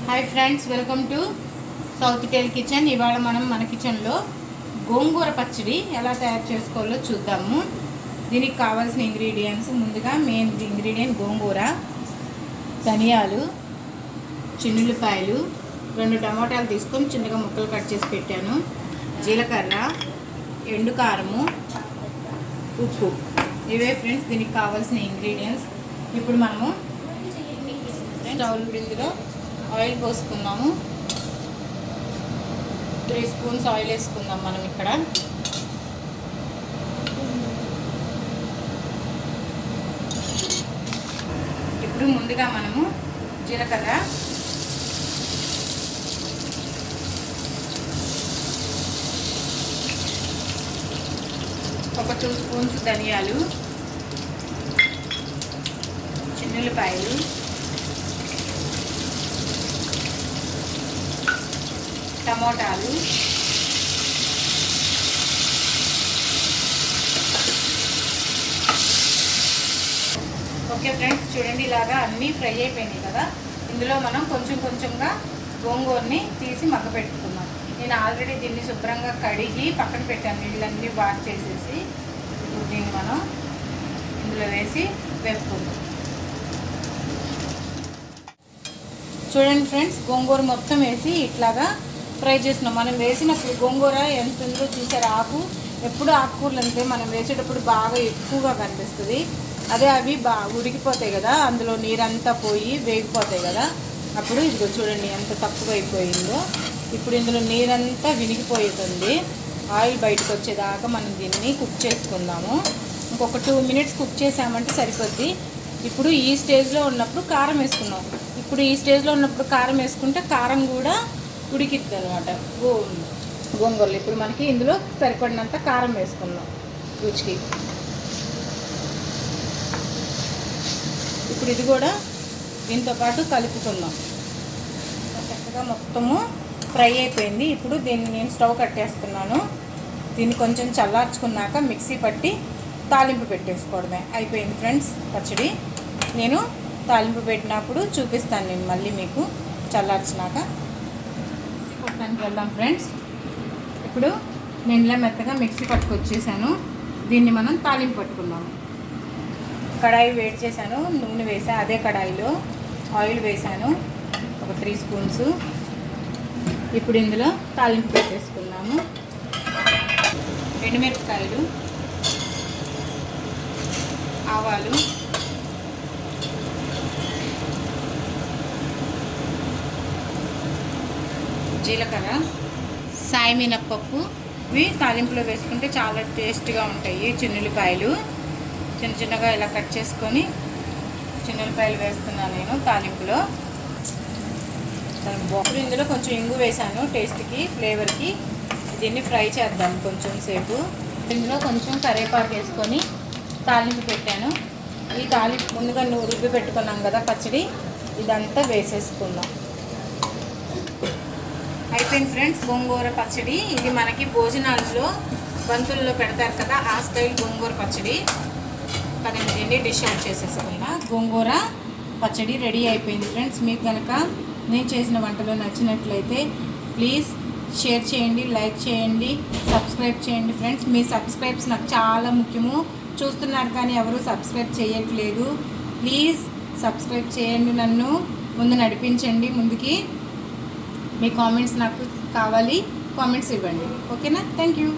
Hi friends, welcome to South Tale Kitchen. ఇవాళ మనం మన కిచెన్లో గోంగూర పచ్చడి ఎలా తయారు చేసుకోవాలో చూద్దాము. దీనికి కావాల్సిన ఇంగ్రీడియంట్స్, ముందుగా మెయిన్ ఇంగ్రీడియంట్ గోంగూర, ధనియాలు, చిన్నుల్లిపాయలు, 2 టమాటాలు తీసుకొని చిన్నగా ముక్కలు కట్ చేసి పెట్టాను, జీలకర్ర, ఎండు కారము, ఉప్పు. ఇవే ఫ్రెండ్స్ దీనికి కావాల్సిన ఇంగ్రీడియంట్స్. ఇప్పుడు మనము స్టవ్ ఇందులో ఆయిల్ పోసుకున్నాము. 3 స్పూన్స్ ఆయిల్ వేసుకుందాం మనం ఇక్కడ. ఇప్పుడు ముందుగా మనము జీలకర్ర, ఒక 2 స్పూన్స్ ధనియాలు, చిన్నుల్లిపాయలు, టమోటాలు, ఓకే ఫ్రెండ్స్, చూడండి ఇలాగా అన్నీ ఫ్రై అయిపోయినాయి కదా. ఇందులో మనం కొంచెం కొంచెంగా గోంగూరని తీసి మగ్గ పెట్టుకున్నాం. నేను ఆల్రెడీ దీన్ని శుభ్రంగా కడిగి పక్కన పెట్టాను, నీళ్ళన్నీ వాష్ చేసేసి. ఇప్పుడు దీన్ని మనం ఇందులో వేసి వేపుకుందాం. చూడండి ఫ్రెండ్స్, గోంగూర మొత్తం వేసి ఇట్లాగా ఫ్రై చేస్తున్నాం. మనం వేసినప్పుడు గోంగూర ఎంత ఉందో చూసారు, ఆకు ఎప్పుడు ఆకుకూరలు అంతే మనం వేసేటప్పుడు బాగా ఎక్కువగా కనిపిస్తుంది. అదే అవి ఉడికిపోతాయి కదా, అందులో నీరంతా పోయి వేగిపోతాయి కదా. అప్పుడు ఇదిగో చూడండి ఎంత తక్కువ అయిపోయిందో. ఇప్పుడు ఇందులో నీరంతా వినిగిపోతుంది, ఆయిల్ బయటకు వచ్చేదాకా మనం దీన్ని కుక్ చేసుకుందాము. ఇంకొక 2 మినిట్స్ కుక్ చేసామంటే సరిపోద్ది. ఇప్పుడు ఈ స్టేజ్లో ఉన్నప్పుడు కారం వేసుకున్నాం. ఇప్పుడు ఈ స్టేజ్లో ఉన్నప్పుడు కారం వేసుకుంటే కారం కూడా ఉడికిద్ది అనమాట గోంగూరలు. ఇప్పుడు మనకి ఇందులో సరిపడినంత కారం వేసుకున్నాం రుచికి. ఇప్పుడు ఇది కూడా దీంతో పాటు కలుపుకుందాం. చక్కగా మొత్తము ఫ్రై అయిపోయింది. ఇప్పుడు దీన్ని నేను స్టవ్ కట్టేస్తున్నాను. దీన్ని కొంచెం చల్లార్చుకున్నాక మిక్సీ పట్టి తాలింపు పెట్టేసుకోవడమే. అయిపోయింది ఫ్రెండ్స్ పచ్చడి. నేను తాలింపు పెట్టినప్పుడు చూపిస్తాను నేను మళ్ళీ మీకు చల్లార్చినాక. కొట్టడానికి వెళ్దాం ఫ్రెండ్స్. ఇప్పుడు నేను ఇలా మెత్తగా మిక్సీ పట్టుకొచ్చేసాను. దీన్ని మనం తాలింపు పట్టుకున్నాము. కడాయి వేడి చేశాను, నూనె వేసా. అదే కడాయిలో ఆయిల్ వేసాను, ఒక 3 స్పూన్స్. ఇప్పుడు ఇందులో తాలింపు పెట్టేసుకున్నాము. ఎండుమిరపకాయలు, ఆవాలు, జీలకర్ర, సాయి మినప్పప్పు. ఇవి తాలింపులో వేసుకుంటే చాలా టేస్ట్గా ఉంటాయి. చిన్నుల్లిపాయలు చిన్న చిన్నగా ఇలా కట్ చేసుకొని చిన్నుల్లిపాయలు వేస్తున్నాను నేను తాలింపులో. ఇప్పుడు ఇందులో కొంచెం ఇంగు వేసాను టేస్ట్కి, ఫ్లేవర్కి. దీన్ని ఫ్రై చేద్దాం కొంచెం సేపు. ఇందులో కొంచెం కరివేపాకు వేసుకొని తాలింపు పెట్టాను. ఈ తాలింపు ముందుగా రుబ్బి పెట్టుకున్నాం కదా పచ్చడి, ఇదంతా వేసేసుకుందాం. అయిపోయింది ఫ్రెండ్స్ గోంగూర పచ్చడి. ఇది మనకి భోజనాల్లో బంతుల్లో పెడతారు కదా, ఆ స్టైల్ గోంగూర పచ్చడి. పదండి డిష్ అవుట్ చేసేసుకున్నా. గోంగూర పచ్చడి రెడీ అయిపోయింది ఫ్రెండ్స్. మీకు కనుక నేను చేసిన వంటలో నచ్చినట్లయితే ప్లీజ్ షేర్ చేయండి, లైక్ చేయండి, సబ్స్క్రైబ్ చేయండి ఫ్రెండ్స్. మీ సబ్స్క్రైబ్స్ నాకు చాలా ముఖ్యము. చూస్తున్నారు కానీ ఎవరు సబ్స్క్రైబ్ చేయట్లేదు. ప్లీజ్ సబ్స్క్రైబ్ చేయండి, నన్ను ముందు నడిపించండి ముందుకి. మీ కామెంట్స్ నాకు కావాలి, కామెంట్స్ ఇవ్వండి. ఓకేనా? Thank you.